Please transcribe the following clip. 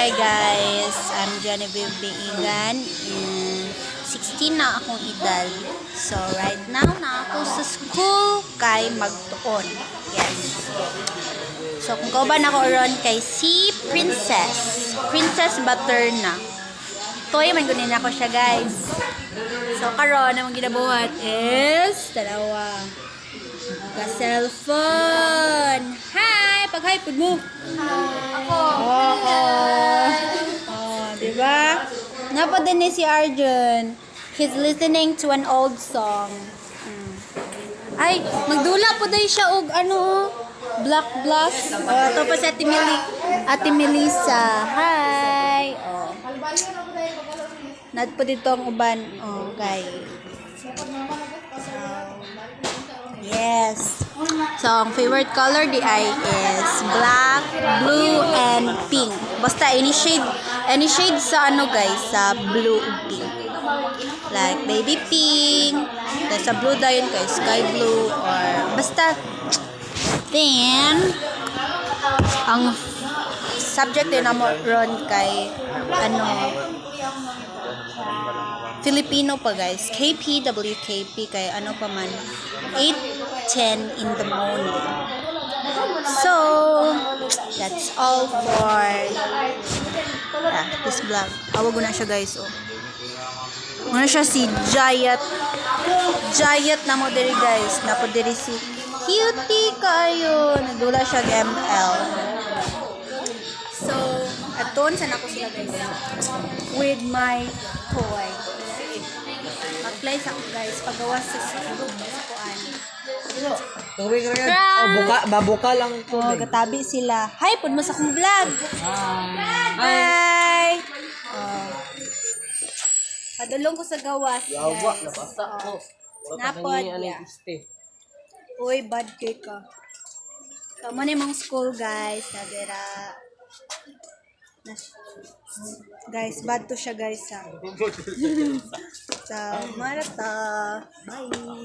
Hi guys, I'm Genevieve Biigan and 16 na akong edad. So right now na ako sa school kay magtuon. Yes. So kung kauban ako ron kay si Princess Baterna. Toy man gunin ako siya guys. So karon ang ginabuhat is dalawa. Ka cellphone. Hi, pag-hi pud mo. Ako. Diba? Napod din ni si Arjun. He's listening to an old song. Ay, magdula po din siya og ano, Black Blast. Ito pa si Ate Melissa. Hi. Nad po dito ang uban. Guys. Yes. So, ang favorite color di ay is black, blue, and pink. Basta any shade sa ano guys, sa blue and pink. Like baby pink, then sa blue dayon kay sky blue, or basta. Then, ang subject din namo ron kay ano, Filipino pa guys. KP kay ano pa man. 8:10 in the morning. So, that's all for this vlog. Awag ko na siya guys. Muna siya si Jayat na mo diri guys. Napo diri si cutie kayo. Nagdula siya ML. So, aton sa nako sila guys. With my toy. Mag-play sa guys. Pagawas sa kuan. Tubig ka rin. Babuka lang tubig. Gatabi sila. Hi, pud mo sa akong vlog. Hi. Padulong ko sa gawas. Yawa, nabasa ko. Napod ya. Uy, bad cake ka. Tama na yung school guys. Nadira. Guys, bad to siya guys ha. So, marata. Bye.